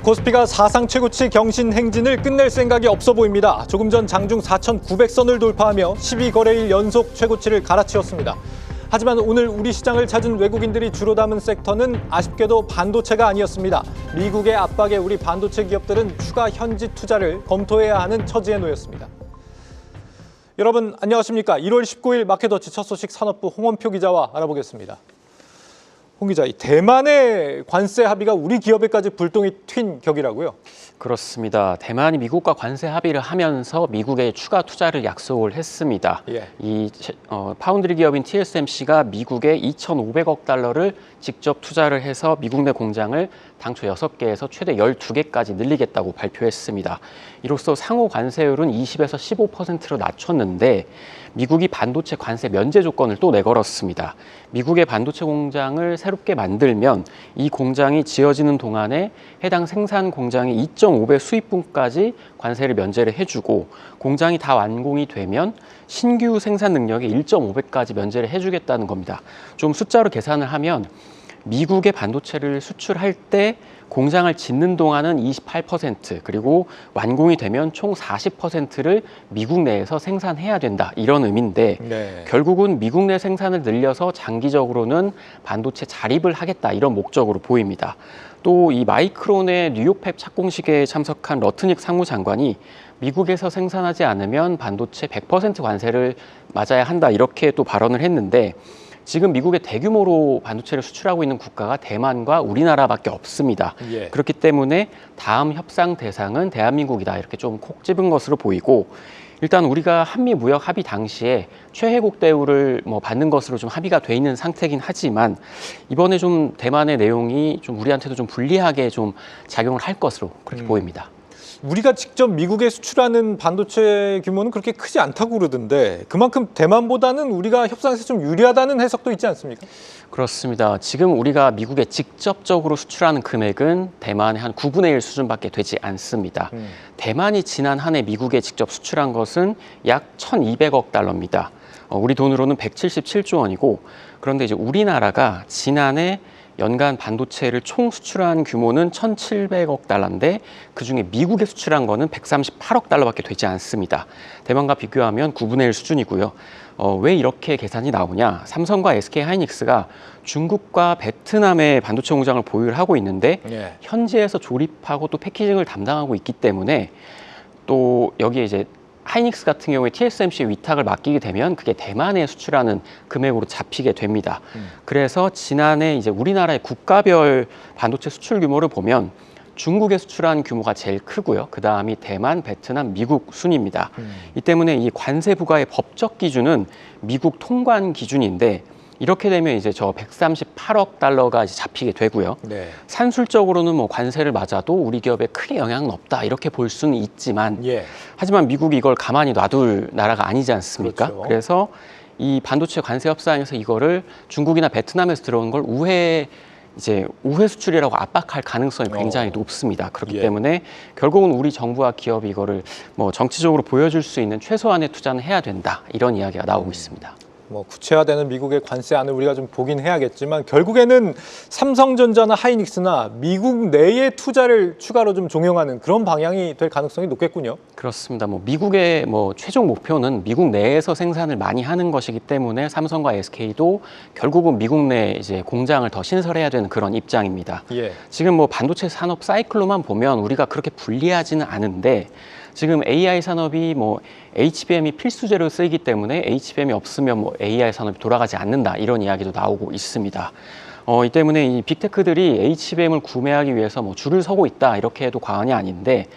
코스피가 사상 최고치 경신 행진을 끝낼 생각이 없어 보입니다. 조금 전 장중 4,900선을 돌파하며 12거래일 연속 최고치를 갈아치웠습니다. 하지만 오늘 우리 시장을 찾은 외국인들이 주로 담은 섹터는 아쉽게도 반도체가 아니었습니다. 미국의 압박에 우리 반도체 기업들은 추가 현지 투자를 검토해야 하는 처지에 놓였습니다. 여러분 안녕하십니까? 1월 19일 마켓워치 첫 소식 산업부 홍원표 기자와 알아보겠습니다. 홍 기자, 이 대만의 관세 합의가 우리 기업에까지 불똥이 튄 격이라고요? 그렇습니다. 대만이 미국과 관세 합의를 하면서 미국에 추가 투자를 약속을 했습니다. 파운드리 기업인 TSMC가 미국에 2,500억 달러를 직접 투자를 해서 미국 내 공장을 당초 6개에서 최대 12개까지 늘리겠다고 발표했습니다. 이로써 상호 관세율은 20에서 15%로 낮췄는데 미국이 반도체 관세 면제 조건을 또 내걸었습니다. 미국의 반도체 공장을 새롭게 만들면 이 공장이 지어지는 동안에 해당 생산 공장의 2.5배 수입분까지 관세를 면제를 해주고 공장이 다 완공이 되면 신규 생산 능력의 1.5배까지 면제를 해주겠다는 겁니다. 좀 숫자로 계산을 하면 미국의 반도체를 수출할 때 공장을 짓는 동안은 28%, 그리고 완공이 되면 총 40%를 미국 내에서 생산해야 된다. 이런 의미인데 결국은 미국 내 생산을 늘려서 장기적으로는 반도체 자립을 하겠다. 이런 목적으로 보입니다. 또 이 마이크론의 뉴욕 팹 착공식에 참석한 러트닉 상무장관이 미국에서 생산하지 않으면 반도체 100% 관세를 맞아야 한다. 이렇게 또 발언을 했는데 지금 미국에 대규모로 반도체를 수출하고 있는 국가가 대만과 우리나라밖에 없습니다. 그렇기 때문에 다음 협상 대상은 대한민국이다. 이렇게 좀 콕 집은 것으로 보이고 일단 우리가 한미 무역 합의 당시에 최혜국 대우를 받는 것으로 좀 합의가 돼 있는 상태긴 하지만 이번에 좀 대만의 내용이 좀 우리한테도 좀 불리하게 좀 작용을 할 것으로 그렇게 보입니다. 우리가 직접 미국에 수출하는 반도체 규모는 그렇게 크지 않다고 그러던데 그만큼 대만보다는 우리가 협상에서 좀 유리하다는 해석도 있지 않습니까? 그렇습니다. 지금 우리가 미국에 직접적으로 수출하는 금액은 대만의 한 9분의 1 수준밖에 되지 않습니다. 대만이 지난 한 해 미국에 직접 수출한 것은 약 1,200억 달러입니다. 우리 돈으로는 177조 원이고 그런데 이제 우리나라가 지난해 연간 반도체를 총 수출한 규모는 1,700억 달러인데 그중에 미국에 수출한 거는 138억 달러밖에 되지 않습니다. 대만과 비교하면 9분의 1 수준이고요. 왜 이렇게 계산이 나오냐? 삼성과 SK하이닉스가 중국과 베트남의 반도체 공장을 보유를 하고 있는데 현지에서 조립하고 또 패키징을 담당하고 있기 때문에 또 여기에 이제 하이닉스 같은 경우에 TSMC의 위탁을 맡기게 되면 그게 대만에 수출하는 금액으로 잡히게 됩니다. 그래서 지난해 이제 우리나라의 국가별 반도체 수출 규모를 보면 중국에 수출한 규모가 제일 크고요. 그 다음이 대만, 베트남, 미국 순입니다. 이 때문에 이 관세 부과의 법적 기준은 미국 통관 기준인데 이렇게 되면 이제 저 138억 달러가 이제 잡히게 되고요. 산술적으로는 관세를 맞아도 우리 기업에 크게 영향은 없다 이렇게 볼 수는 있지만 하지만 미국이 이걸 가만히 놔둘 나라가 아니지 않습니까? 그렇죠. 그래서 이 반도체 관세 협상에서 이거를 중국이나 베트남에서 들어온 걸 우회 수출이라고 압박할 가능성이 굉장히 높습니다. 그렇기 때문에 결국은 우리 정부와 기업이 이거를 정치적으로 보여줄 수 있는 최소한의 투자는 해야 된다 이런 이야기가 나오고 있습니다. 구체화되는 미국의 관세안을 우리가 좀 보긴 해야겠지만 결국에는 삼성전자나 하이닉스나 미국 내의 투자를 추가로 좀 종용하는 그런 방향이 될 가능성이 높겠군요. 그렇습니다. 미국의 최종 목표는 미국 내에서 생산을 많이 하는 것이기 때문에 삼성과 SK도 결국은 미국 내 이제 공장을 더 신설해야 되는 그런 입장입니다. 지금 반도체 산업 사이클로만 보면 우리가 그렇게 불리하지는 않은데 지금 AI 산업이 HBM이 필수재로 쓰이기 때문에 HBM이 없으면 AI 산업이 돌아가지 않는다 이런 이야기도 나오고 있습니다. 이 때문에 이 빅테크들이 HBM을 구매하기 위해서 줄을 서고 있다 이렇게 해도 과언이 아닌데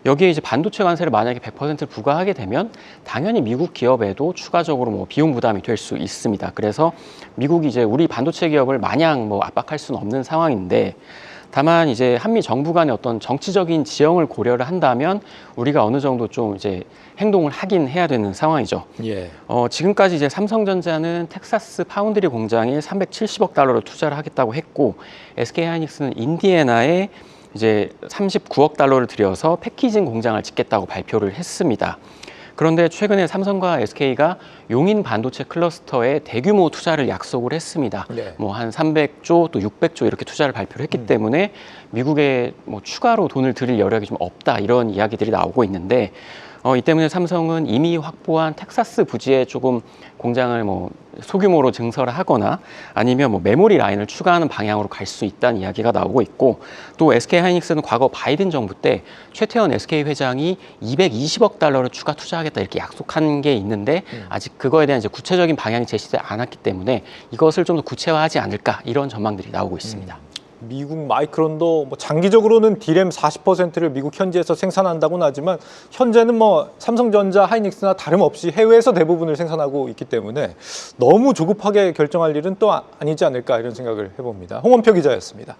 여기에 이제 반도체 관세를 만약에 100% 부과하게 되면 당연히 미국 기업에도 추가적으로 비용 부담이 될 수 있습니다. 그래서 미국이 이제 우리 반도체 기업을 마냥 압박할 수는 없는 상황인데 다만 이제 한미 정부 간의 어떤 정치적인 지형을 고려를 한다면 우리가 어느 정도 좀 이제 행동을 하긴 해야 되는 상황이죠. 지금까지 이제 삼성전자는 텍사스 파운드리 공장에 370억 달러를 투자를 하겠다고 했고 SK하이닉스는 인디애나에 이제 39억 달러를 들여서 패키징 공장을 짓겠다고 발표를 했습니다. 그런데 최근에 삼성과 SK가 용인 반도체 클러스터에 대규모 투자를 약속을 했습니다. 네. 뭐 한 300조 또 600조 이렇게 투자를 발표를 했기 때문에 미국에 뭐 추가로 돈을 들일 여력이 좀 없다 이런 이야기들이 나오고 있는데 이 때문에 삼성은 이미 확보한 텍사스 부지에 조금 공장을 뭐 소규모로 증설을 하거나 아니면 뭐 메모리 라인을 추가하는 방향으로 갈 수 있다는 이야기가 나오고 있고 또 SK하이닉스는 과거 바이든 정부 때 최태원 SK 회장이 220억 달러를 추가 투자하겠다 이렇게 약속한 게 있는데 아직 그거에 대한 이제 구체적인 방향이 제시되지 않았기 때문에 이것을 좀 더 구체화하지 않을까 이런 전망들이 나오고 있습니다. 미국 마이크론도 뭐 장기적으로는 디램 40%를 미국 현지에서 생산한다고는 하지만 현재는 뭐 삼성전자, 하이닉스나 다름없이 해외에서 대부분을 생산하고 있기 때문에 너무 조급하게 결정할 일은 또 아니지 않을까 이런 생각을 해봅니다. 홍원표 기자였습니다.